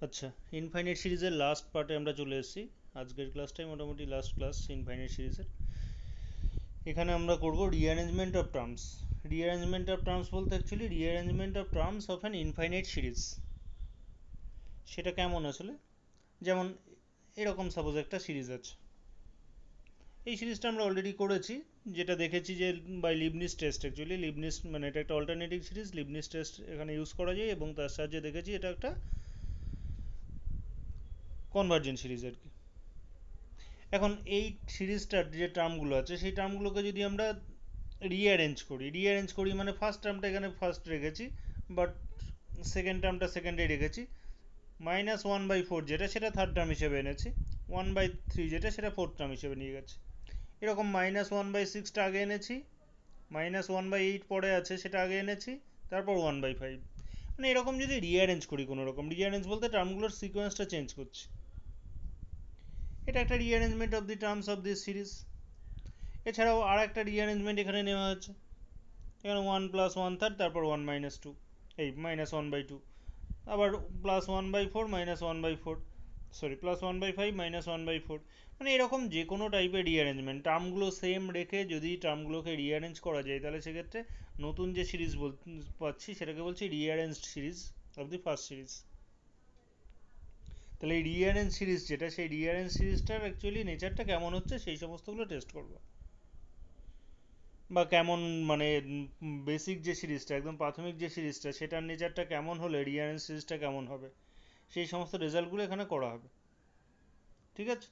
আচ্ছা, ইনফাইনাইট সিরিজের লাস্ট পার্টে আমরা চলে এসেছি। আজকের ক্লাসটাই মোটামুটি লাস্ট ক্লাস ইনফাইনাইট সিরিজের। এখানে আমরা করব rearrangement of terms. Rearrangement of terms বলতে actually rearrangement of terms of an infinite series. সেটা কেমন আসলে? যেমন এরকম সাপোজ একটা সিরিজ আছে। এই সিরিজটা আমরা অলরেডি করেছি, যেটা দেখেছি যে by Leibniz test. Actually Leibniz মানে এটা একটা অল্টারনেটিভ সিরিজ, লিবনিস টেস্ট এখানে ইউজ করা যায় এবং তার সাহায্যে দেখেছি এটা একটা কনভার্জেন্ট সিরিজ আর কি। এখন এই সিরিজটার যে টার্মগুলো আছে সেই টার্মগুলোকে যদি আমরা রিঅ্যারেঞ্জ করি মানে ফার্স্ট টার্মটা এখানে ফার্স্ট রেখেছি, বাট সেকেন্ড টার্মটা সেকেন্ডে রেখেছি। -1/4 যেটা সেটা থার্ড টার্ম হিসেবে এনেছি, 1/3 যেটা সেটা ফোর্থ টার্ম হিসেবে নিয়ে গেছি। এরকম -1/6টা আগে এনেছি, -1/8 পরে আছে সেটা আগে এনেছি, তারপর 1/5। মানে এরকম যদি রিঅ্যারেঞ্জ করি, কোনো রকম রিঅ্যারেঞ্জ বলতে টার্মগুলোর সিকোয়েন্সটা চেঞ্জ করছি, এটা একটা rearrangement of the terms of this series. এছাড়াও আর একটা রিঅ্যারেঞ্জমেন্ট এখানে নেওয়া হচ্ছে। এখানে 1+1/3, তারপর 1-2, এই -1/2, আবার +1/4 -1/4, সরি +1/5 -1/4। মানে এরকম যে কোনো টাইপের রিঅ্যারেঞ্জমেন্ট, টার্মগুলো সেম রেখে যদি টার্মগুলোকে রিঅ্যারেঞ্জ করা যায় তাহলে সেক্ষেত্রে নতুন যে সিরিজ পাচ্ছি সেটাকে বলছি rearranged series of the first series. তাহলে এই রিঅ্যারেঞ্জ সিরিজ যেটা, সেই রিঅ্যারেঞ্জ সিরিজটার অ্যাকচুয়ালি নেচারটা কেমন হচ্ছে সেই সমস্তগুলো টেস্ট করবো। বা কেমন মানে বেসিক যে সিরিজটা, একদম প্রাথমিক যে সিরিজটা, সেটার নেচারটা কেমন হলে রিঅ্যারেঞ্জ সিরিজটা কেমন হবে, সেই সমস্ত রেজাল্টগুলো এখানে করা হবে। ঠিক আছে?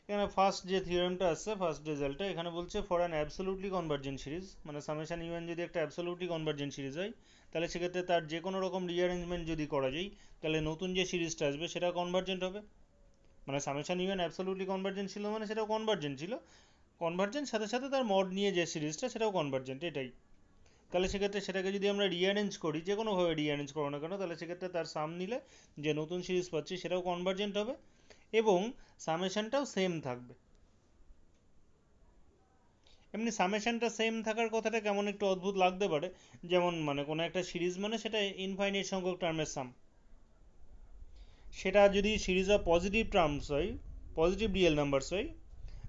এখানে ফার্স্ট যে থিওরেমটা আসছে, ফার্স্ট রেজাল্টটা এখানে বলছে for an absolutely convergent series, মানে সামেশন ইউএন যদি একটা অ্যাবসোলুটলি কনভার্জেন্ট সিরিজ হয় তাহলে সেক্ষেত্রে তার যে কোনো রকম রিঅ্যারেঞ্জমেন্ট যদি করা যায় তাহলে নতুন যে সিরিজটা আসবে সেটা কনভার্জেন্ট হবে। মানে সামেশন ইউএন অ্যাবসোলুটলি কনভার্জেন্ট ছিল মানে সেটাও কনভার্জেন্ট ছিল, কনভার্জেন্ট সাথে সাথে তার মড নিয়ে যে সিরিজটা সেটাও কনভার্জেন্ট, এটাই। তাহলে সেক্ষেত্রে সেটাকে যদি আমরা রিঅ্যারেঞ্জ করি, যে কোনোভাবে রিঅ্যারেঞ্জ করো না কেন, তাহলে সেক্ষেত্রে তার সাম নিলে যে নতুন সিরিজ পাচ্ছি সেটাও কনভার্জেন্ট হবে এবং সামেশনটাও সেম থাকবে। এমনি সামেশনটা সেম থাকার কথাটা কেমন একটু অদ্ভুত লাগতে পারে, যেমন মানে কোনো একটা সিরিজ মানে সেটা ইনফাইনাইট সংখ্যক টার্মের সাম। সেটা যদি সিরিজ অফ পজিটিভ টার্মস হয়, পজিটিভ রিয়েল নাম্বারস হয়,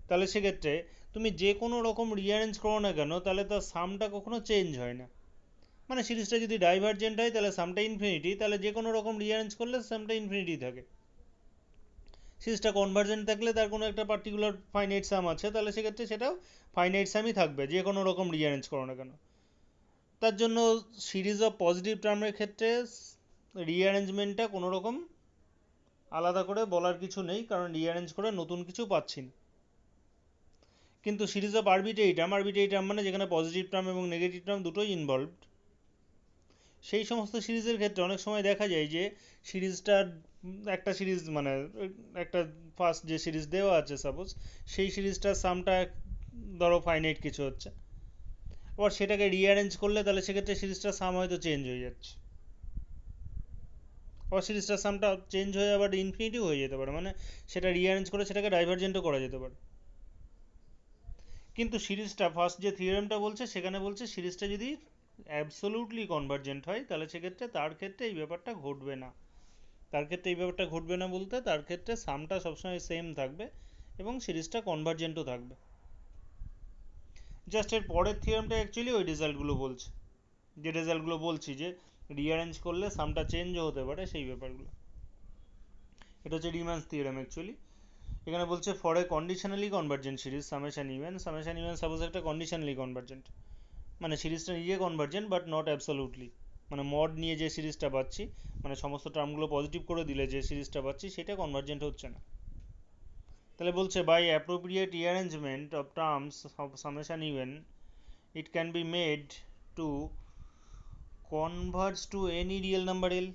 তাহলে সেক্ষেত্রে তুমি যে কোনো রকম রিঅ্যারেঞ্জ করো না কেন তাহলে তার সামটা কখনো চেঞ্জ হয় না। মানে সিরিজটা যদি ডাইভারজেন্ট হয় তাহলে সামটা ইনফিনিটি, তাহলে যে কোনো রকম রিঅ্যারেঞ্জ করলে সামটা ইনফিনিটি থাকে। সিরিজটা কনভার্জেন্ট থাকলে তার কোনো একটা পার্টিকুলার ফাইনাইট সাম আছে, তাহলে সেক্ষেত্রে সেটাও ফাইনাইট সামই থাকবে যে কোনো রকম রিঅ্যারেঞ্জ করো না কেন। তার জন্য সিরিজ অফ পজিটিভ টার্মের ক্ষেত্রে রিঅ্যারেঞ্জমেন্টটা কোনো রকম আলাদা করে বলার কিছু নেই, কারণ রিঅ্যারেঞ্জ করে নতুন কিছু পাচ্ছি না। কিন্তু সিরিজ অফ আরবিট্রারি টার্ম মানে যেখানে পজিটিভ টার্ম এবং নেগেটিভ টার্ম দুটোই ইনভলভড, সেই সমস্ত সিরিজের ক্ষেত্রে অনেক সময় দেখা যায় যে সিরিজটার একটা সিরিজ মানে একটা ফার্স্ট যে সিরিজ দেওয়া আছে সাপোজ, সেই সিরিজটার সামটা ধরো ফাইনাইট কিছু হচ্ছে, আবার সেটাকে রিঅ্যারেঞ্জ করলে তাহলে সেক্ষেত্রে সিরিজটার সাম হয়তো চেঞ্জ হয়ে যাচ্ছে, আবার সিরিজটার সামটা চেঞ্জ হয়ে আবার ইনফিনিটিও হয়ে যেতে পারে, মানে সেটা রিঅ্যারেঞ্জ করে সেটাকে ডাইভারজেন্টও করা যেতে পারে। কিন্তু সিরিজটা ফার্স্ট যে থিওরেমটা বলছে সেখানে বলছে সিরিজটা যদি অ্যাবসোলুটলি কনভার্জেন্ট হয় তাহলে সেক্ষেত্রে তার ক্ষেত্রে এই ব্যাপারটা ঘটবে না। তার ক্ষেত্রে এই ব্যাপারটা ঘটবে না বলতে তার ক্ষেত্রে সামটা সবসময় সেম থাকবে এবং সিরিজটা কনভার্জেন্টও থাকবে। জাস্ট এর পরের থিওরেমটা অ্যাকচুয়ালি ওই রেজাল্টগুলো বলছে, যে রেজাল্টগুলো বলছি যে রিঅ্যারেঞ্জ করলে সামটা চেঞ্জও হতে পারে সেই ব্যাপারগুলো। এটা হচ্ছে রিম্যান্স থিওরেম অ্যাকচুয়ালি। এখানে বলছে for a conditionally convergent series summation even suppose একটা কন্ডিশনালি কনভার্জেন্ট, মানে সিরিজটা নিজে কনভার্জেন্ট বাট নট অ্যাবসোলুটলি, মানে মড নিয়ে যে সিরিজটা পাচ্ছি, মানে সমস্ত টার্মগুলো পজিটিভ করে দিলে যে সিরিজটা পাচ্ছি সেটা কনভার্জেন্ট হচ্ছে না। তাহলে বলছে by appropriate rearrangement of terms of summation even it can be made to converge to any real number L.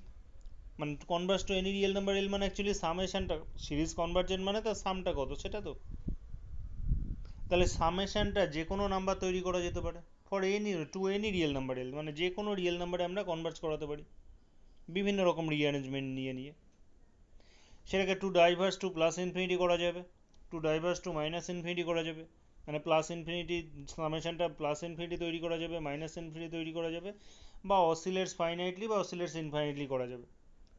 মানে converge to any real number L মানে অ্যাকচুয়ালি সামেশনটা, সিরিজ কনভার্জেন্ট মানে তার সামটা কত সেটা তো, তাহলে সামেশনটা যে কোনো নাম্বার তৈরি করা যেতে পারে for any two any real number L, মানে যে কোনো রিয়েল নাম্বারে আমরা কনভার্জ করাতে পারি বিভিন্ন রকম রিঅ্যারেঞ্জমেন্ট নিয়ে নিয়ে। সেটাকে to diverge to plus infinity করা যাবে, to diverge to minus infinity করা যাবে, মানে প্লাস ইনফিনিটি সামেশনটা প্লাস ইনফিনিটি তৈরি করা যাবে, মাইনাস ইনফিনিটি তৈরি করা যাবে, বা অসিলেটস ফাইনাইটলি বা অসিলেটস ইনফাইনাইটলি করা যাবে।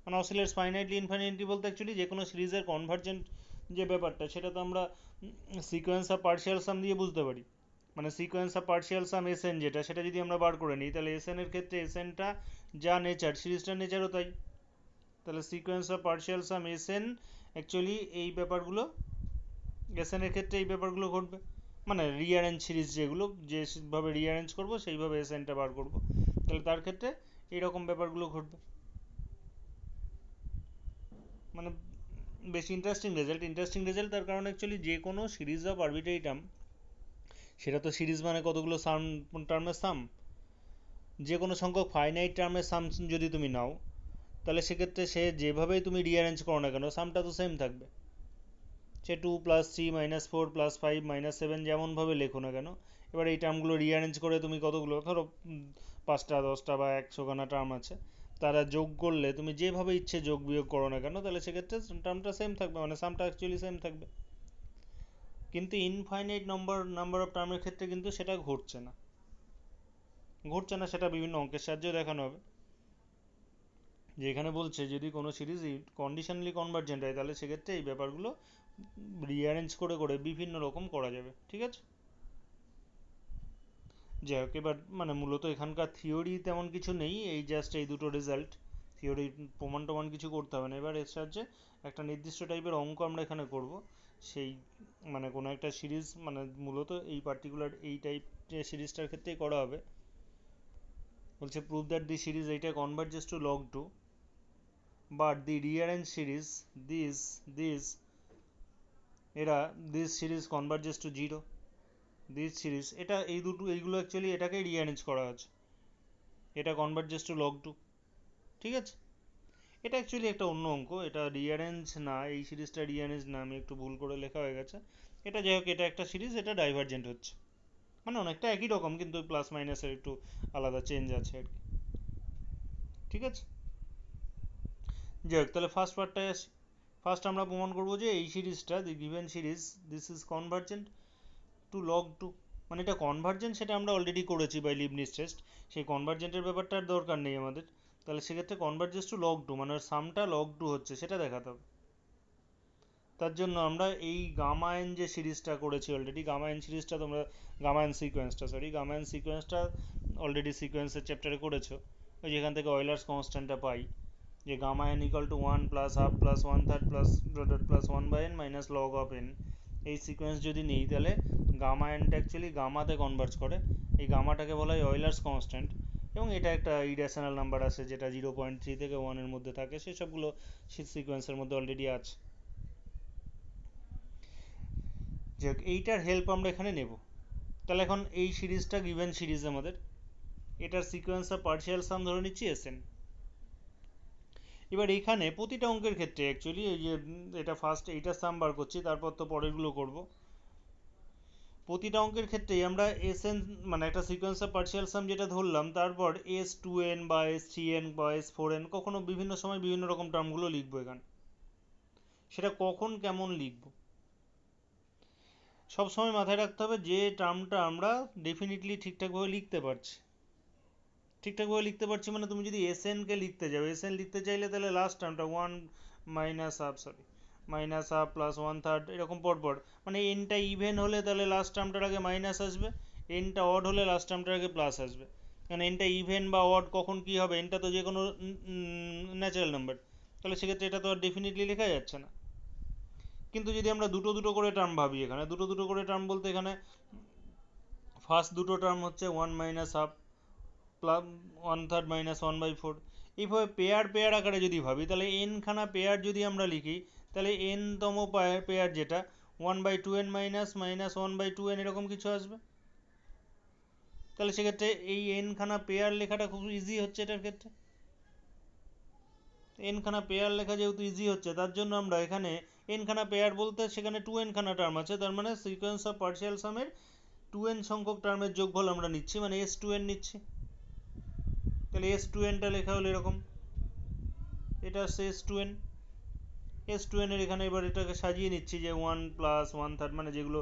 মানে অসিলেটস ফাইনাইটলি ইনফাইনাইটলি বলতে অ্যাকচুয়ালি যে কোনো সিরিজের কনভার্জেন্ট যে ব্যাপারটা সেটা তো আমরা সিকোয়েন্স অফ পার্শিয়াল সাম দিয়ে বুঝতে পারি। মানে sequence of partial sum SN যেটা, সেটা যদি আমরা বার করে নিই তাহলে এসএন এর ক্ষেত্রে এসএনটা যা নেচার সিরিজটার নেচারও তাই। তাহলে sequence of partial sum SN actually এই ব্যাপারগুলো এসএন এর ক্ষেত্রে এই ব্যাপারগুলো ঘটবে। মানে রিঅ্যারেঞ্জ সিরিজ যেগুলো যেভাবে রিঅ্যারেঞ্জ করবো সেইভাবে এসএনটা বার করবো, তাহলে তার ক্ষেত্রে এইরকম ব্যাপারগুলো ঘটবে। মানে বেশ ইন্টারেস্টিং রেজাল্ট তার কারণ অ্যাকচুয়ালি যে কোনো সিরিজ অফ আরবিট্রারি টার্ম, সেটা তো সিরিজ মানে কতগুলো সাম টার্মের সাম, যে কোনো সংখ্যক ফাইনাইট টার্মের সাম যদি তুমি নাও তাহলে সেক্ষেত্রে সে যেভাবেই তুমি রিঅ্যারেঞ্জ করো না কেন সামটা তো সেম থাকবে। সে 2+3-4+5-7 যেমনভাবে লেখো না কেন, এবার এই টার্মগুলো রিঅ্যারেঞ্জ করে তুমি কতগুলো ধরো 5টা 10টা বা 100খানা টার্ম আছে, তারা যোগ করলে তুমি যেভাবে ইচ্ছে যোগ বিয়োগ করো না কেন তাহলে সেক্ষেত্রে টার্মটা সেম থাকবে, মানে সামটা অ্যাকচুয়ালি সেম থাকবে। কিন্তু ইনফাইনাইট নাম্বার অফ টার্মের ক্ষেত্রে কিন্তু সেটা ঘটছে না সেটা বিভিন্ন অঙ্কের সাহায্যে দেখানো হবে। যে এখানে বলছে যদি কোনো সিরিজ কন্ডিশনালি কনভার্জেন্ট হয় তাহলে সেক্ষেত্রে এই ব্যাপারগুলো রিঅ্যারেঞ্জ করে করে বিভিন্ন রকম করা যাবে, ঠিক আছে। যাই হোক, এবার মানে মূলত এখানকার থিওরি তেমন কিছু নেই, এই জাস্ট এই দুটো রেজাল্ট, থিওরি প্রমাণ টমান কিছু করতে হবে না। এবার এর সাহায্যে একটা নির্দিষ্ট টাইপের অঙ্ক আমরা এখানে করব। সেই মানে কোনো একটা সিরিজ, মানে মূলত এই পার্টিকুলার এই টাইপ যে সিরিজটার ক্ষেত্রেই করা হবে। বলছে প্রুভ দ্যাট দি সিরিজ এইটা converges to log two but the rearrange series this এরা this series converges to zero. This series এটা এই দুটো এইগুলো অ্যাকচুয়ালি এটাকে রিঅ্যারেঞ্জ করা আছে, এটা কনভার্জেস টু লগ টু, ঠিক আছে। এটা অ্যাকচুয়ালি একটা অন্য অঙ্ক, এটা রিঅ্যারেঞ্জ না, এই সিরিজটা রিঅ্যারেঞ্জ না, আমি একটু ভুল করে লেখা হয়ে গেছে। এটা যাই হোক, এটা একটা সিরিজ, এটা ডাইভারজেন্ট হচ্ছে, মানে অনেকটা একই রকম কিন্তু প্লাস মাইনাসের একটু আলাদা চেঞ্জ আছে আর কি, ঠিক আছে। যাই হোক, তাহলে ফার্স্ট পার্টটায় আসি। ফার্স্ট আমরা প্রমাণ করবো যে এই সিরিজটা, the given series this is convergent to log two. মানে এটা কনভার্জেন্ট সেটা আমরা অলরেডি করেছি বাই লিবনিজ টেস্ট, সেই কনভার্জেন্টের ব্যাপারটার দরকার নেই আমাদের। তাহলে সেক্ষেত্রে কনভার্জেন্স টু লগ টু মানে সামটা লগ টু হচ্ছে সেটা দেখাতে হবে। তার জন্য আমরা এই গামা এন যে সিরিজটা করেছি অলরেডি, গামা এন সিরিজটা তোমরা গামা এন সিকোয়েন্সটা অলরেডি সিকোয়েন্সের চ্যাপ্টারে করেছো। ওই যেখান থেকে অয়েলার্স কনস্ট্যান্টটা পাই, যে gamma n equal to 1 plus half plus 1/3 plus dot plus 1/n minus log of n. এই সিকোয়েন্স যদি নিই তাহলে গামা এনটা অ্যাকচুয়ালি গামাতে কনভার্জ করে, এই গামাটাকে বলা হয় অয়েলার্স কনস্ট্যান্ট। এবং এটা একটা ইরেশনাল নাম্বার আছে যেটা 0.3 থেকে 1-এর মধ্যে থাকে, সেসবগুলো সিকোয়েন্সের মধ্যে অলরেডি আছে। যাক, এইটার হেল্প আমরা এখানে নেব। তাহলে এখন এই সিরিজটা গিভেন সিরিজ আমাদের, এটার সিকোয়েন্স অফ পার্শিয়াল সাম ধরে নিচ্ছি এসএন। এবার এখানে প্রতিটা অঙ্কের ক্ষেত্রে অ্যাকচুয়ালি এই যে এটা ফার্স্ট এইটার সাম বার করছি, তারপর তো পরেরগুলো করব। প্রতিটা অঙ্কের ক্ষেত্রেই আমরা এসএন মানে একটা সিকোয়েন্স অফ পার্শিয়াল সাম যেটা ধরলাম, তারপর S2n বা S3n বা S4n কখনো বিভিন্ন সময় বিভিন্ন রকম টার্মগুলো লিখবো এখানে। সেটা কখন কেমন লিখবো সবসময় মাথায় রাখতে হবে, যে টার্মটা আমরা ডেফিনেটলি ঠিকঠাকভাবে লিখতে পারছি। ঠিকঠাকভাবে লিখতে পারছি মানে তুমি যদি এসএনকে লিখতে যাও, এসএন লিখতে চাইলে তাহলে লাস্ট টার্মটা 1 মাইনাস হাফ প্লাস 1/3 এরকম পরপর, মানে এনটা ইভেন হলে তাহলে লাস্ট টার্মটার আগে মাইনাস আসবে, এনটা অড হলে লাস্ট টার্মটার আগে প্লাস আসবে। কারণ এনটা ইভেন বা অড কখন কি হবে, এনটা তো যে কোনো ন্যাচারাল নাম্বার, তাহলে সেক্ষেত্রে এটা তো আর ডেফিনেটলি লেখা যাচ্ছে না। কিন্তু যদি আমরা দুটো দুটো করে টার্ম ভাবি, এখানে দুটো দুটো করে টার্ম বলতে এখানে ফার্স্ট দুটো টার্ম হচ্ছে 1 মাইনাস হাফ প্লাস 1/3 মাইনাস 1/4, এইভাবে পেয়ার পেয়ার আকারে যদি ভাবি তাহলে এন খানা পেয়ার যদি আমরা লিখি তাহলে এন তম পেয়ার যেটা 1/2n মাইনাস মাইনাস 1/2n এরকম কিছু আসবে। তাহলে সেক্ষেত্রে এই এন খানা পেয়ার লেখাটা খুব ইজি হচ্ছে এটার ক্ষেত্রে। এন খানা পেয়ার লেখা যেহেতু ইজি হচ্ছে, তার জন্য আমরা এখানে এন খানা পেয়ার বলতে সেখানে 2n খানা টার্ম আছে, তার মানে সিকোয়েন্স অফ পার্শিয়াল সামের 2n সংখ্যক টার্মের যোগফল আমরা নিচ্ছি, মানে S2n নিচ্ছি। তাহলে S2nটা লেখা হলো এরকম, এটা হচ্ছে S2n এর এখানে এবার এটাকে সাজিয়ে নিচ্ছি যে 1 প্লাস 1/3 মানে যেগুলো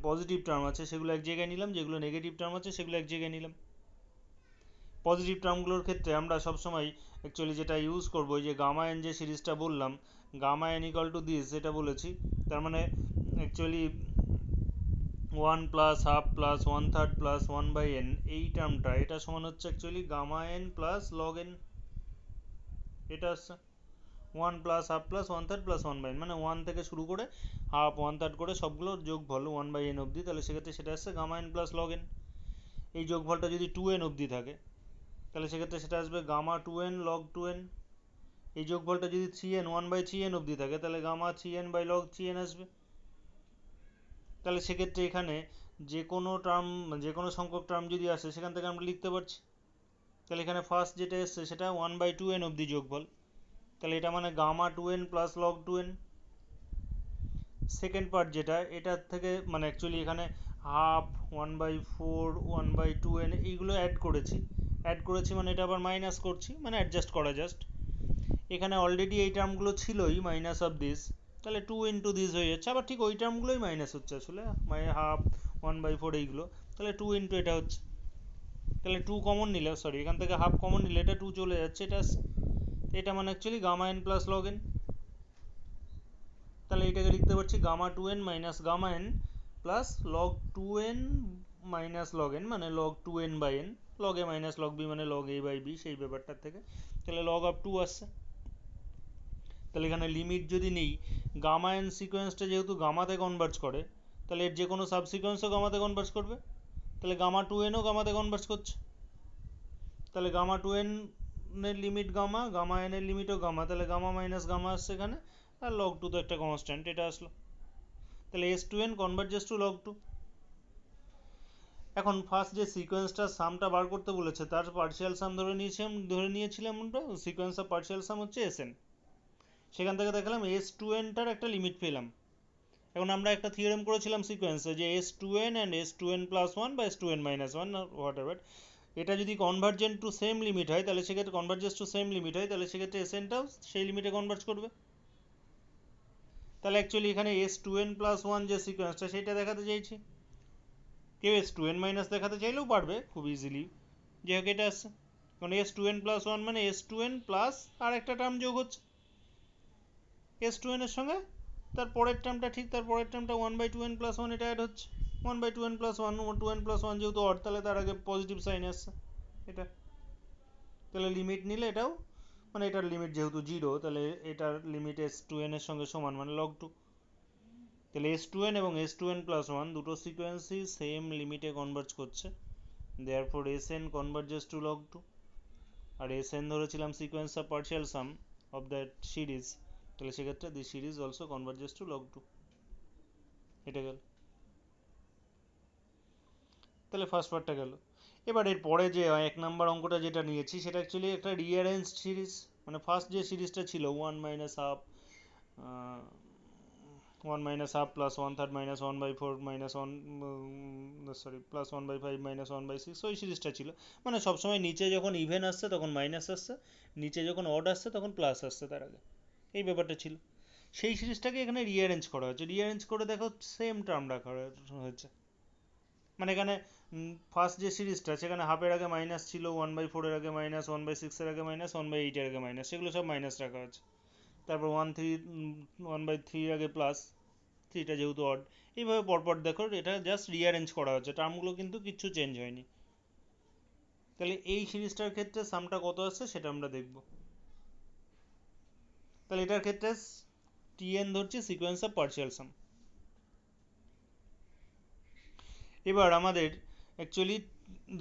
পজিটিভ টার্ম আছে সেগুলো এক জায়গায় নিলাম, যেগুলো নেগেটিভ টার্ম আছে সেগুলো এক জায়গায় নিলাম। পজিটিভ টার্মগুলোর ক্ষেত্রে আমরা সবসময় অ্যাকচুয়ালি যেটা ইউজ করবো, ওই যে গামা এন যে সিরিজটা বললাম, gamma n equal to this যেটা বলেছি, তার মানে actually 1 plus half plus 1/3 plus 1/n, এই টার্মটা এটা সমান হচ্ছে actually gamma N plus log n. এটা হচ্ছে 1 plus half plus 1/3 plus 1/n, মানে 1 থেকে শুরু করে হাফ 1/3 করে সবগুলোর যোগফল 1/n অবধি, তাহলে সেক্ষেত্রে সেটা আসছে gamma N plus log n. এই যোগফলটা যদি 2n অবধি থাকে তাহলে সেক্ষেত্রে সেটা আসবে গামা 2n লগ 2n। এই যোগফলটা যদি 3n 1/3n অবধি থাকে তাহলে gamma 3n by log 3n আসবে। তাহলে সেক্ষেত্রে এখানে যে কোনো টার্ম, যে কোনো সংখ্যক টার্ম যদি আসে সেখান থেকে আমরা লিখতে পারছি। তাহলে এখানে ফার্স্ট যেটা এসছে সেটা 1/2n অবধি যোগফল, তাহলে এটা মানে gamma 2n plus log 2n। Second part যেটা, এটার থেকে মানে অ্যাকচুয়ালি এখানে হাফ 1/4 1/2n এইগুলো অ্যাড করেছি মানে এটা আবার মাইনাস করছি, মানে অ্যাডজাস্ট করা জাস্ট। এখানে অলরেডি এই টার্মগুলো ছিলই মাইনাস অফ দিস, তাহলে 2 ইন্টু দিস হয়ে যাচ্ছে, আবার ঠিক ওই টার্মগুলোই মাইনাস হচ্ছে আসলে, হাফ 1/4 এইগুলো, তাহলে 2 ইন্টু এটা হচ্ছে, তাহলে 2 কমন নিলে, সরি এখান থেকে হাফ কমন নিলে এটা 2 চলে যাচ্ছে, এটা মানে actually gamma N plus log N. তাহলে এটাকে লিখতে পারছি gamma 2n minus gamma N plus log 2n minus log N, মানে log 2n by N, log A minus log B মানে লগ এ বাই বি, সেই ব্যাপারটার থেকে তাহলে লগ অফ 2 আসছে। তাহলে এখানে লিমিট যদি নিই, গামা এন সিকোয়েন্সটা যেহেতু গামাতে কনভার্জ করে, তাহলে এর যে কোনো সাবসিকোয়েন্সও গামাতে কনভার্জ করবে, তাহলে গামা 2nও গামাতে কনভার্জ করছে, তাহলে গামা 2n এর লিমিট গামা, গামা এন এর লিমিটও গামা, তাহলে গামা মাইনাস গামা আসছে এখানে, আর লগ 2 তো একটা কনস্ট্যান্ট, এটা আসলো। তাহলে s2n কনভার্জেস টু লগ 2। এখন ফার্স্ট যে সিকোয়েন্সটার সামটা বার করতে বলেছে তার পার্শিয়াল সাম ধরে নিয়েছিলাম আমরা, সিকোয়েন্স অফ পার্শিয়াল সাম হচ্ছে sn। সেখান থেকে দেখালাম s2n টার একটা লিমিট পেলাম। এখন আমরা একটা থিওরেম করেছিলাম সিকোয়েন্সে যে s2n and s2n প্লাস 1 বা s2n মাইনাস 1 হোয়াট এভার, এটা যদি কনভার্জেন্ট টু সেম লিমিট হয় তাহলে সেক্ষেত্রে কনভার্জেন্স টু সেম লিমিট হয় তাহলে সেক্ষেত্রে snটাও সেই লিমিটে কনভার্জ করবে। তাহলে অ্যাকচুয়ালি এখানে s2n প্লাস 1 যে সিকোয়েন্সটা সেটা দেখাতে চাইছি, কেউ s2n মাইনাস দেখাতে চাইলেও পারবে খুব ইজিলি, যে হোক এটা আসছে, কারণ s2n প্লাস 1 মানে s2n প্লাস আর একটা টার্ম যোগ হচ্ছে s2n এর সঙ্গে, তার পরের টার্মটা ঠিক তার পরের টার্মটা 1/2n প্লাস 1 এটা অ্যাড হচ্ছে, 1/2n প্লাস 1, 2n প্লাস 1 যেহেতু অড তাহলে তার আগে পজিটিভ সাইন আসছে এটা, তাহলে লিমিট নিলে এটাও মানে এটার লিমিট যেহেতু 0 তাহলে এটার লিমিট s2n এর সঙ্গে সমান মানে log 2, তাহলে s2n এবং s2n প্লাস 1 দুটো সিকোয়েন্সই সেম লিমিটে কনভার্জ করছে, therefore sn converges to log 2। আর sn ধরেছিলাম sequence of partial sum of that series, তাহলে সেক্ষেত্রে this series also converges to log 2। এটা গেল, তাহলে ফার্স্ট পার্টটা গেল। এবার এর পরে যে 1 নাম্বার অঙ্কটা যেটা নিয়েছি সেটা অ্যাকচুয়ালি একটা রিঅ্যারেঞ্জড সিরিজ, মানে ফার্স্ট যে সিরিজটা ছিল 1 minus half 1 minus half plus 1/3 minus 1/4 minus 1 sorry plus 1/5 minus 1/6, ওই সিরিজটা ছিল, মানে সবসময় নিচে যখন ইভেন আসছে তখন মাইনাস আসছে, নিচে যখন অড আসছে তখন প্লাস আসছে তার আগে, এই ব্যাপারটা ছিল। সেই সিরিজটাকে এখানে রিঅ্যারেঞ্জ করা হয়েছে, রিঅ্যারেঞ্জ করে দেখো সেম টার্ম রাখা হয়েছে, মানে এখানে ফার্স্ট যে সিরিজটা সেখানে হাফের আগে মাইনাস ছিল, 1/4 এর আগে মাইনাস, 1/6 এর আগে মাইনাস, 1/8 এর আগে মাইনাস, সেগুলো সব মাইনাস রাখা হয়েছে, তারপর 1/3 এর আগে প্লাস, থ্রিটা যেহেতু অড, এইভাবে পরপর দেখো এটা জাস্ট রিঅ্যারেঞ্জ করা হচ্ছে, টার্মগুলো কিন্তু কিচ্ছু চেঞ্জ হয়নি। তাহলে এই সিরিজটার ক্ষেত্রে সামটা কত আসছে সেটা আমরা দেখব। তাহলে এটার ক্ষেত্রে tn ধরছি সিকোয়েন্স অফ পার্শিয়াল সাম। এবার আমাদের অ্যাকচুয়ালি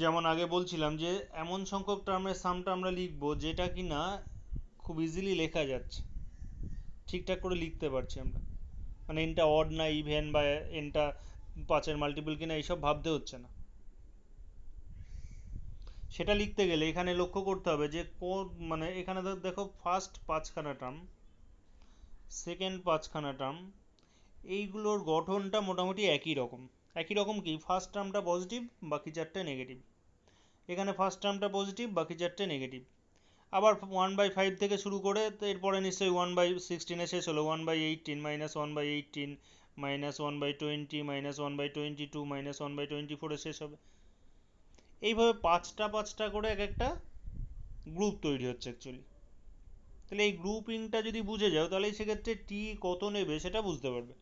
যেমন আগে বলছিলাম যে এমন সংখ্যক টার্মের সামটা আমরা লিখব যেটা কি না খুব ইজিলি লেখা যাচ্ছে, ঠিকঠাক করে লিখতে পারছি আমরা, মানে এনটা অড না ইভেন বা এনটা 5-এর মাল্টিপল কিনা এইসব ভাবতে হচ্ছে না। সেটা লিখতে গেলে এখানে লক্ষ্য করতে হবে যে মানে এখানে দেখো ফার্স্ট 5খানা টার্ম, সেকেন্ড 5খানা টার্ম, এইগুলোর গঠনটা মোটামুটি একই রকম কি ফার্স্ট টার্মটা পজিটিভ বাকি 4টে নেগেটিভ, এখানে ফার্স্ট টার্মটা পজিটিভ বাকি 4টে নেগেটিভ, আবার 1/5 থেকে শুরু করে এরপরে নিশ্চয়ই 1/16 শেষ হলো, 1/18 মাইনাস 1/18 মাইনাস 1/20 মাইনাস 1/22 মাইনাস 1/24 শেষ হবে, এইভাবে পাঁচটা পাঁচটা করে এক একটা গ্রুপ তৈরি হচ্ছে অ্যাকচুয়ালি। তাহলে এই গ্রুপিংটা যদি বুঝে যাও তাহলে সেক্ষেত্রে টি কত নেবে সেটা বুঝতে পারবে।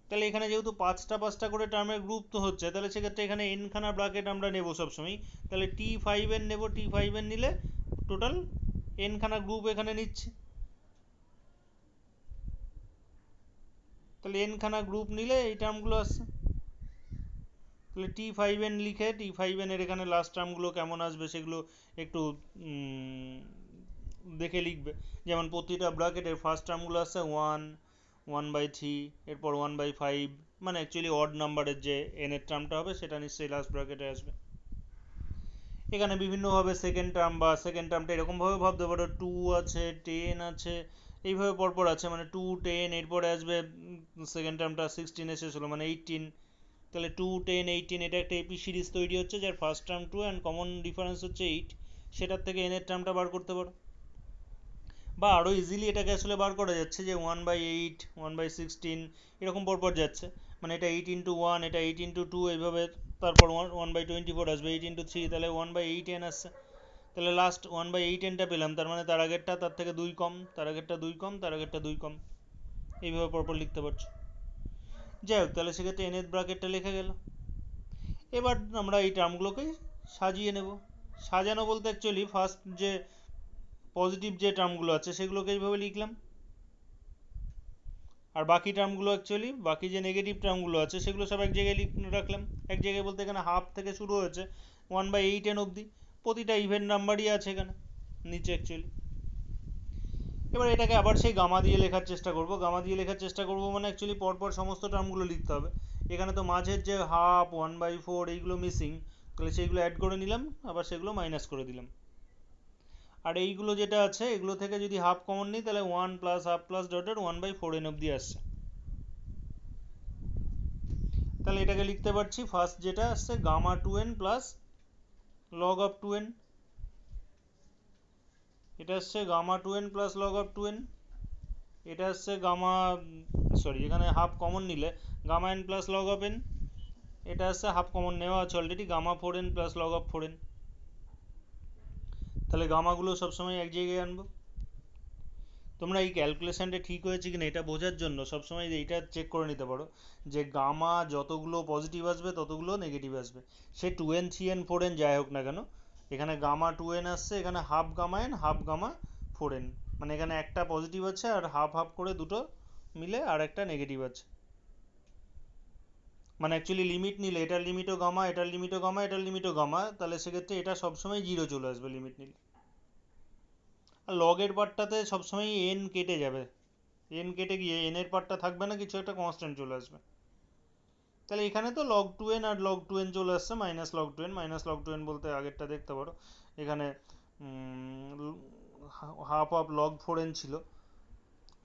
তাহলে এখানে যেহেতু পাঁচটা পাঁচটা করে টার্মের গ্রুপ তো হচ্ছে, তাহলে সেক্ষেত্রে এখানে এন খানা ব্র্যাকেট আমরা নেব সবসময়। তাহলে টি ফাইভ এন নেব, টি ফাইভ এন নিলে টোটাল এন খানা গ্রুপ এখানে নিচ্ছি। তাহলে এন খানা গ্রুপ নিলে এই টার্মগুলো আসছে। তাহলে টি ফাইভ এন লিখে টি ফাইভ এন এর এখানে লাস্ট টার্মগুলো কেমন আসবে সেগুলো একটু দেখে লিখবে। যেমন প্রতিটা ব্র্যাকেটের ফার্স্ট টার্মগুলো আসছে 1/3, এরপর 1/5, মানে অ্যাকচুয়ালি অড নাম্বারের যে এন এর টার্মটা হবে সেটা নিশ্চয়ই লাস্ট ব্র্যাকেটে আসবে। এখানে বিভিন্নভাবে সেকেন্ড টার্ম বা সেকেন্ড টার্মটা এরকমভাবে ভাবতে পারো, 2 আছে, 10 আছে, এইভাবে পরপর আছে, মানে 2 10, এরপরে আসবে সেকেন্ড টার্মটা 16 শেষ হলো মানে 18। তাহলে 2 10 18 এটা একটা এপি সিরিজ তৈরি হচ্ছে যার first term 2 and common difference হচ্ছে 8। সেটার থেকে এন এর টার্মটা বার করতে পারো, বা আরও ইজিলি এটাকে আসলে বার করা যাচ্ছে যে 1/8, 1/16 এরকম পরপর যাচ্ছে, মানে এটা 8 × 1, এটা 8 × 2, এইভাবে তারপর 1/24 আসবে, 8 × 3, তাহলে 1/8n আসছে। তাহলে লাস্ট 1/8nটা পেলাম, তার মানে তার আগেরটা তার থেকে 2 কম, তার আগেরটা 2 কম, তার আগেরটা 2 কম, এইভাবে পরপর লিখতে পারছো। যাই হোক, তাহলে সেক্ষেত্রে এন এর ব্র্যাকেটটা লেখা গেল। এবার আমরা এই টার্মগুলোকে সাজিয়ে নেব। সাজানো বলতে অ্যাকচুয়ালি ফার্স্ট যে পজিটিভ যে টার্মগুলো আছে সেগুলোকে এইভাবে লিখলাম, আর বাকি টার্মগুলো অ্যাকচুয়ালি বাকি যে নেগেটিভ টার্মগুলো আছে সেগুলো সব এক জায়গায় রাখলাম। এক জায়গায় বলতে এখানে হাফ থেকে শুরু হয়েছে 1/8n অবধি, প্রতিটা ইভেন্ট নাম্বারই আছে এখানে নিচে অ্যাকচুয়ালি। এবার এটাকে আবার সেই গামা দিয়ে লেখার চেষ্টা করব। গামা দিয়ে লেখার চেষ্টা করব মানে অ্যাকচুয়ালি পরপর সমস্ত টার্মগুলো লিখতে হবে। এখানে তো মাঝের যে হাফ, 1/4 এইগুলো মিসিং, তাহলে সেইগুলো অ্যাড করে নিলাম, আবার সেগুলো মাইনাস করে দিলাম। আর এইগুলো যেটা আছে এগুলো থেকে যদি হাফ কমন নিই তাহলে 1 প্লাস হাফ প্লাস ডটের 1/4n অবধি আসছে। তাহলে এটাকে লিখতে পারছি ফার্স্ট যেটা আসছে gamma 2n plus log of 2n, এটা আসছে gamma 2n plus log of 2n, এটা আসছে গামা, সরি এখানে হাফ কমন নিলে gamma n plus log of n, এটা আসছে হাফ কমন নেওয়া আছে already gamma 4n plus log of 4n। তাহলে গামাগুলো সবসময় এক জায়গায় আনবো। তোমরা এই ক্যালকুলেশনটা ঠিক হয়েছে কিনা এটা বোঝার জন্য সবসময় এইটা চেক করে নিতে পারো যে গামা যতগুলো পজিটিভ আসবে ততগুলো নেগেটিভ আসবে, সে 2n 3n 4n যাই হোক না কেন, এখানে গামা 2n আসছে, এখানে half gamma n half gamma 4n, মানে এখানে একটা পজিটিভ আছে আর হাফ হাফ করে দুটো মিলে আর একটা নেগেটিভ আছে। মানে অ্যাকচুয়ালি লিমিট নিলে এটার লিমিটও গামা, এটার লিমিটও গামা, এটার লিমিটও গামা, তাহলে সেক্ষেত্রে এটা সবসময় জিরো চলে আসবে লিমিট নিলে। আর লগের পার্টটাতে সবসময় এন কেটে যাবে, এন কেটে গিয়ে এন এর পার্টটা থাকবে না, কিছু একটা কনস্ট্যান্ট চলে আসবে। তাহলে এখানে তো লগ 2n আর লগ 2n চলে আসছে, minus log 2n, minus log 2n বলতে আগেরটা দেখতে পারো এখানে হাফ অফ লগ 4n ছিল,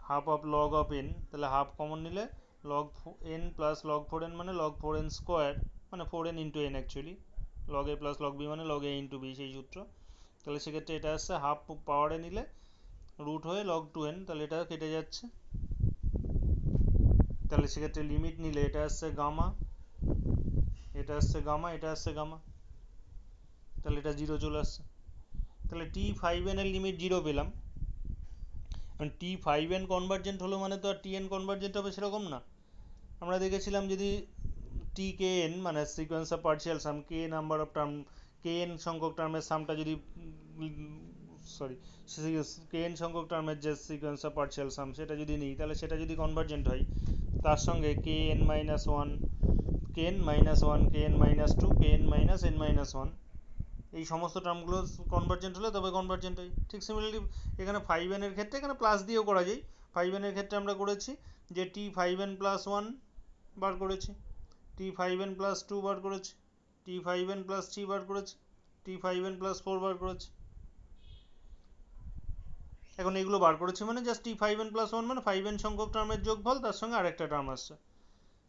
half of log of n, তাহলে হাফ কমন নিলে log n plus log 4n মানে লগ 4n স্কোয়ার, মানে 4n into n actually, log a plus log b মানে লগ a ইন্টু b সেই সূত্র। তাহলে সেক্ষেত্রে এটা আসছে হাফ পাওয়ারে নিলে রুট হয়ে লগ 2n, তাহলে এটা কেটে যাচ্ছে। তাহলে সেক্ষেত্রে লিমিট নিলে এটা আসছে গামা, এটা আসছে গামা, এটা আসছে গামা, তাহলে এটা জিরো চলে আসছে। তাহলে t5n এর লিমিট জিরো পেলাম। t5n কনভার্জেন্ট হলো মানে তো আর tn কনভার্জেন্ট হবে সেরকম না। আমরা দেখেছিলাম যদি tkn মানে sequence of partial some, k number of term, kn সংখ্যক টার্মের সামটা যদি সরি kn সংখ্যক টার্মের যে সিকোয়েন্স অফ পার্শিয়াল সাম সেটা যদি নিই তাহলে সেটা যদি কনভার্জেন্ট হয় তার সঙ্গে kn-1, kn-1, kn-2, kn-n-1 এই সমস্ত টার্মগুলো কনভার্জেন্ট হলে তবে কনভার্জেন্ট হয়। ঠিক সিমিলারলি এখানে 5n এর ক্ষেত্রে এখানে প্লাস দিয়েও করা যায়। 5n এর ক্ষেত্রে আমরা করেছি যে t5n প্লাস 1 বার করেছি, t5n প্লাস 2 বার করেছি, t5n প্লাস 3 বার করেছি, t5n প্লাস 4 বার করেছি। এখন এগুলো বার করেছি মানে জাস্ট t5n প্লাস 1 মানে 5n সংখ্যক টার্মের যোগফল, তার সঙ্গে আরেকটা টার্ম আসছে।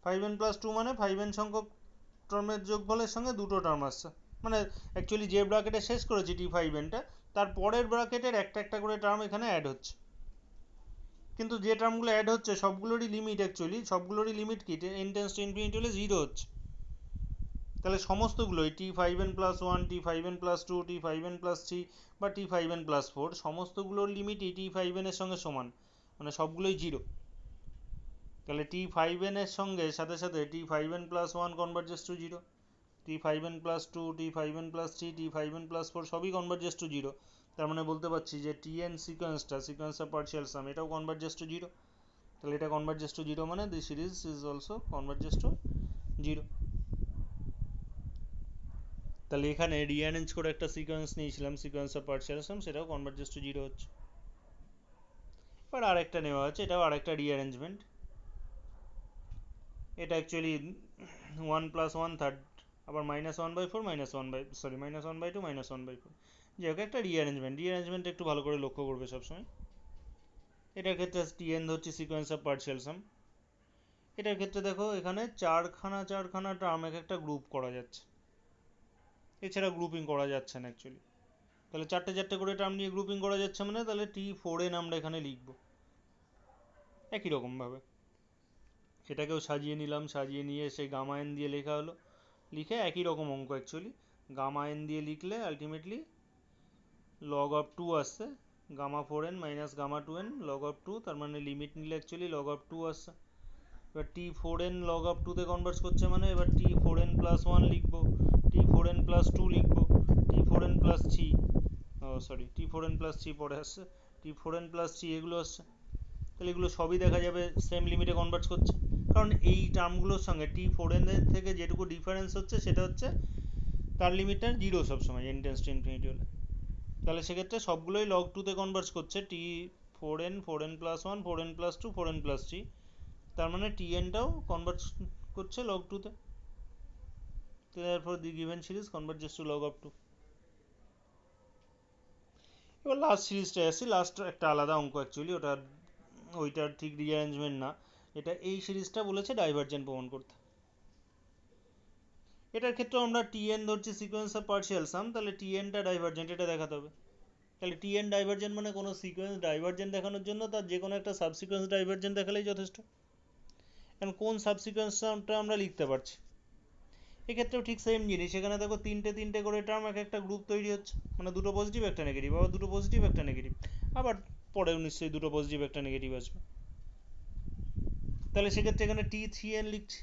5n প্লাস 2 মানে 5n সংখ্যক টার্মের যোগফলের সঙ্গে দুটো টার্ম আসছে, মানে অ্যাকচুয়ালি যে ব্র্যাকেটে শেষ করেছি t5nটা তার পরের ব্র্যাকেটের একটা একটা করে টার্ম এখানে অ্যাড হচ্ছে। কিন্তু যে টার্মগুলো অ্যাড হচ্ছে সবগুলোরই লিমিট অ্যাকচুয়ালি সবগুলোরই লিমিট কি n টেন্স টু ইনফিনিটি হলে জিরো হচ্ছে। তাহলে সমস্তগুলোই t5n+1 t5n+2 t5n+3 বা t5n+4 সমস্তগুলোর লিমিটই t5n এর সঙ্গে সমান, মানে সবগুলোই 0। তাহলে t5n এর সঙ্গে সাথে সাথে t5n+1 কনভার্জেস to 0, t5n+2 t5n+3 t5n+4 সবই কনভার্জেস টু 0। তার মানে বলতে পারছি যে tn সিকোয়েন্স অফ পার্শিয়াল সাম এটাও কনভার্জেস টু 0। তাহলে এটা কনভার্জেস টু 0 মানে this series is also converges to 0। তাহলে এখানে রিঅ্যারেঞ্জ করে একটা সিকোয়েন্স নিয়েছিলাম সিকোয়েন্স অফ পার্শিয়াল সাম, সেটাও কনভার্জেস টু 0 হচ্ছে। এবার আরেকটা নেওয়া হচ্ছে, এটাও আরেকটা রিঅ্যারেঞ্জমেন্ট। এটা অ্যাকচুয়ালি 1+1/3 আবার -1/4 -1/2 -1/4, যে হোক একটা রিঅ্যারেঞ্জমেন্ট একটু ভালো করে লক্ষ্য করবে সবসময়। এটার ক্ষেত্রে tn ধরছি সিকোয়েন্স অফ পার্শিয়াল সাম। এটার ক্ষেত্রে দেখো এখানে চারখানা টার্ম এক একটা গ্রুপ করা যাচ্ছে, এছাড়া গ্রুপিং করা যাচ্ছে না অ্যাকচুয়ালি। তাহলে চারটে চারটে করে টার্ম নিয়ে গ্রুপিং করা যাচ্ছে মানে তাহলে t4n আমরা এখানে লিখব একই রকমভাবে। এটাকেও সাজিয়ে নিলাম, সাজিয়ে নিয়ে সেই গামা এন দিয়ে লেখা হলো, লিখে একই রকম অঙ্ক অ্যাকচুয়ালি। গামা এন দিয়ে লিখলে আলটিমেটলি লগ অফ 2 আসছে, gamma 4n minus gamma 2n log of 2, তার মানে লিমিট নিলে অ্যাকচুয়ালি লগ অফ 2 আসছে। এবার t4n লগ অফ 2 তে কনভার্স করছে মানে এবার t4n+1 লিখবো, t4n+2 লিখবো, t4n+3 t4n+3 পরে আসছে, t4n+3 এগুলো আসছে। তাহলে এগুলো সবই দেখা যাবে সেম লিমিটে কনভার্জ করছে, কারণ এই টার্মগুলোর সঙ্গে t4n এর থেকে যেটুকু ডিফারেন্স হচ্ছে সেটা হচ্ছে তার লিমিটটা 0 সবসময় n টেন্ডস টু ইনফিনিটি হলে। তাহলে সেক্ষেত্রে সবগুলোই log 2 তে কনভার্জ করছে, t4n 4n+1 4n+2 4n+3, তার মানে tnটাও কনভার্জ করছে log 2 তে। therefore the given series converges to log of 2। এবার লাস্ট সিরিজটায় আসি, লাস্ট একটা আলাদা অঙ্ক অ্যাকচুয়ালি, ওইটার ঠিক রিঅ্যারেঞ্জমেন্ট না, এটা এই সিরিজটা বলেছে ডাইভারজেন্ট প্রমাণ করতে। এটার ক্ষেত্রে আমরা tn ধরছি সিকোয়েন্স অফ পার্শিয়াল সাম, তাহলে tnটা ডাইভারজেন্ট এটা দেখাতে হবে। তাহলে tn ডাইভারজেন্ট মানে কোনো সিকোয়েন্স ডাইভারজেন্ট দেখানোর জন্য তার যে কোনো একটা সাবসিকোয়েন্স ডাইভারজেন্ট দেখালেই যথেষ্ট। এখন কোন সাবসিকোয়েন্সটা আমরা লিখতে পারছি, এক্ষেত্রেও ঠিক সেম জিনিস। এখানে দেখো তিনটে করে টার্ম এক একটা গ্রুপ তৈরি হচ্ছে, মানে দুটো পজিটিভ একটা নেগেটিভ, আবার দুটো পজিটিভ একটা নেগেটিভ, আবার পরেও নিশ্চয়ই দুটো পজিটিভ একটা নেগেটিভ আসবে। তাহলে সেক্ষেত্রে এখানে t3n লিখছি।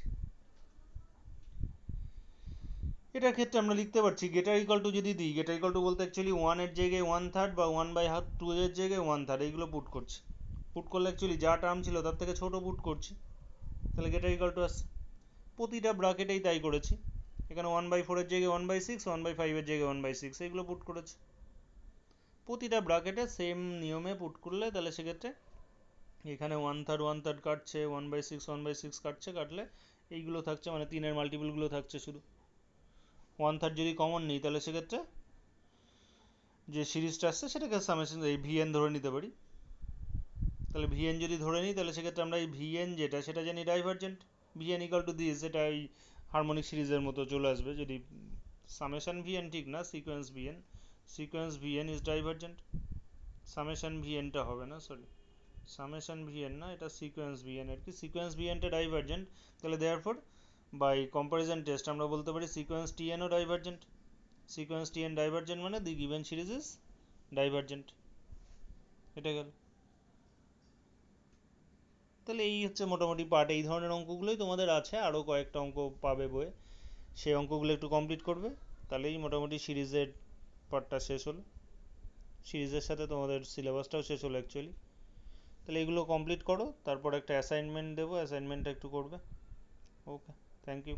এটার ক্ষেত্রে আমরা লিখতে পারছি গেটার ইকাল টু যদি দিই, গেটার ইকাল টু বলতে অ্যাকচুয়ালি 1 এর জায়গায় 1/3 বা 1/2 এর জায়গায় 1/3 এইগুলো পুট করছি। পুট করলে অ্যাকচুয়ালি যা টার্ম ছিল তার থেকে ছোট পুট করছি, তাহলে গেটার ইকাল টু আসছে। প্রতিটা ব্র্যাকেটেই তাই করেছি, এখানে 1/4 এর জায়গায় 1/6, 1/5 এর জায়গায় 1/6 এইগুলো পুট করেছি। প্রতিটা ব্র্যাকেটে সেম নিয়মে পুট করলে তাহলে সেক্ষেত্রে এখানে 1/3 কাটছে, 1/6 1/6 কাটলে এইগুলো থাকছে, মানে 3 এর মাল্টিপলগুলো থাকছে শুধু। 1/3 যদি কমন নিই তাহলে সেক্ষেত্রে যে সিরিজটা আসছে সেটাকে সামেশন এই vn ধরে নিতে পারি। তাহলে vn যদি ধরে নিই তাহলে সেক্ষেত্রে আমরা এই vn যেটা সেটা জানি divergent, vn equal to this, এটা এই হারমোনিক সিরিজের মতো চলে আসবে যদি সামেশন vn ঠিক না sequence vn is divergent. Summation vnটা হবে না, সরি সামেশন vn না, এটা সিকোয়েন্স vn আর কি, সিকোয়েন্স vnটা ডাইভারজেন্ট। তাহলে দেয়ারফর বাই কম্পারিজন টেস্ট আমরা বলতে পারি সিকোয়েন্স tn ও ডাইভারজেন্ট। সিকোয়েন্স tn ডাইভারজেন্ট মানে দি গিভেন সিরিজ ইজ ডাইভারজেন্ট। এটা গেল। তাহলে এই হচ্ছে মোটামুটি পার্ট, এই ধরনের অঙ্কগুলোই তোমাদের আছে, আরও কয়েকটা অঙ্ক পাবে বইয়ে, সেই অঙ্কগুলো একটু কমপ্লিট করবে, তাহলেই মোটামুটি সিরিজের পার্টটা শেষ হলো, সিরিজের সাথে তোমাদের সিলেবাসটাও শেষ হলো অ্যাকচুয়ালি। তাহলে এগুলো কমপ্লিট করো, তারপর একটা অ্যাসাইনমেন্ট দেবো, অ্যাসাইনমেন্টটা একটু করবে। ওকে, থ্যাংক ইউ।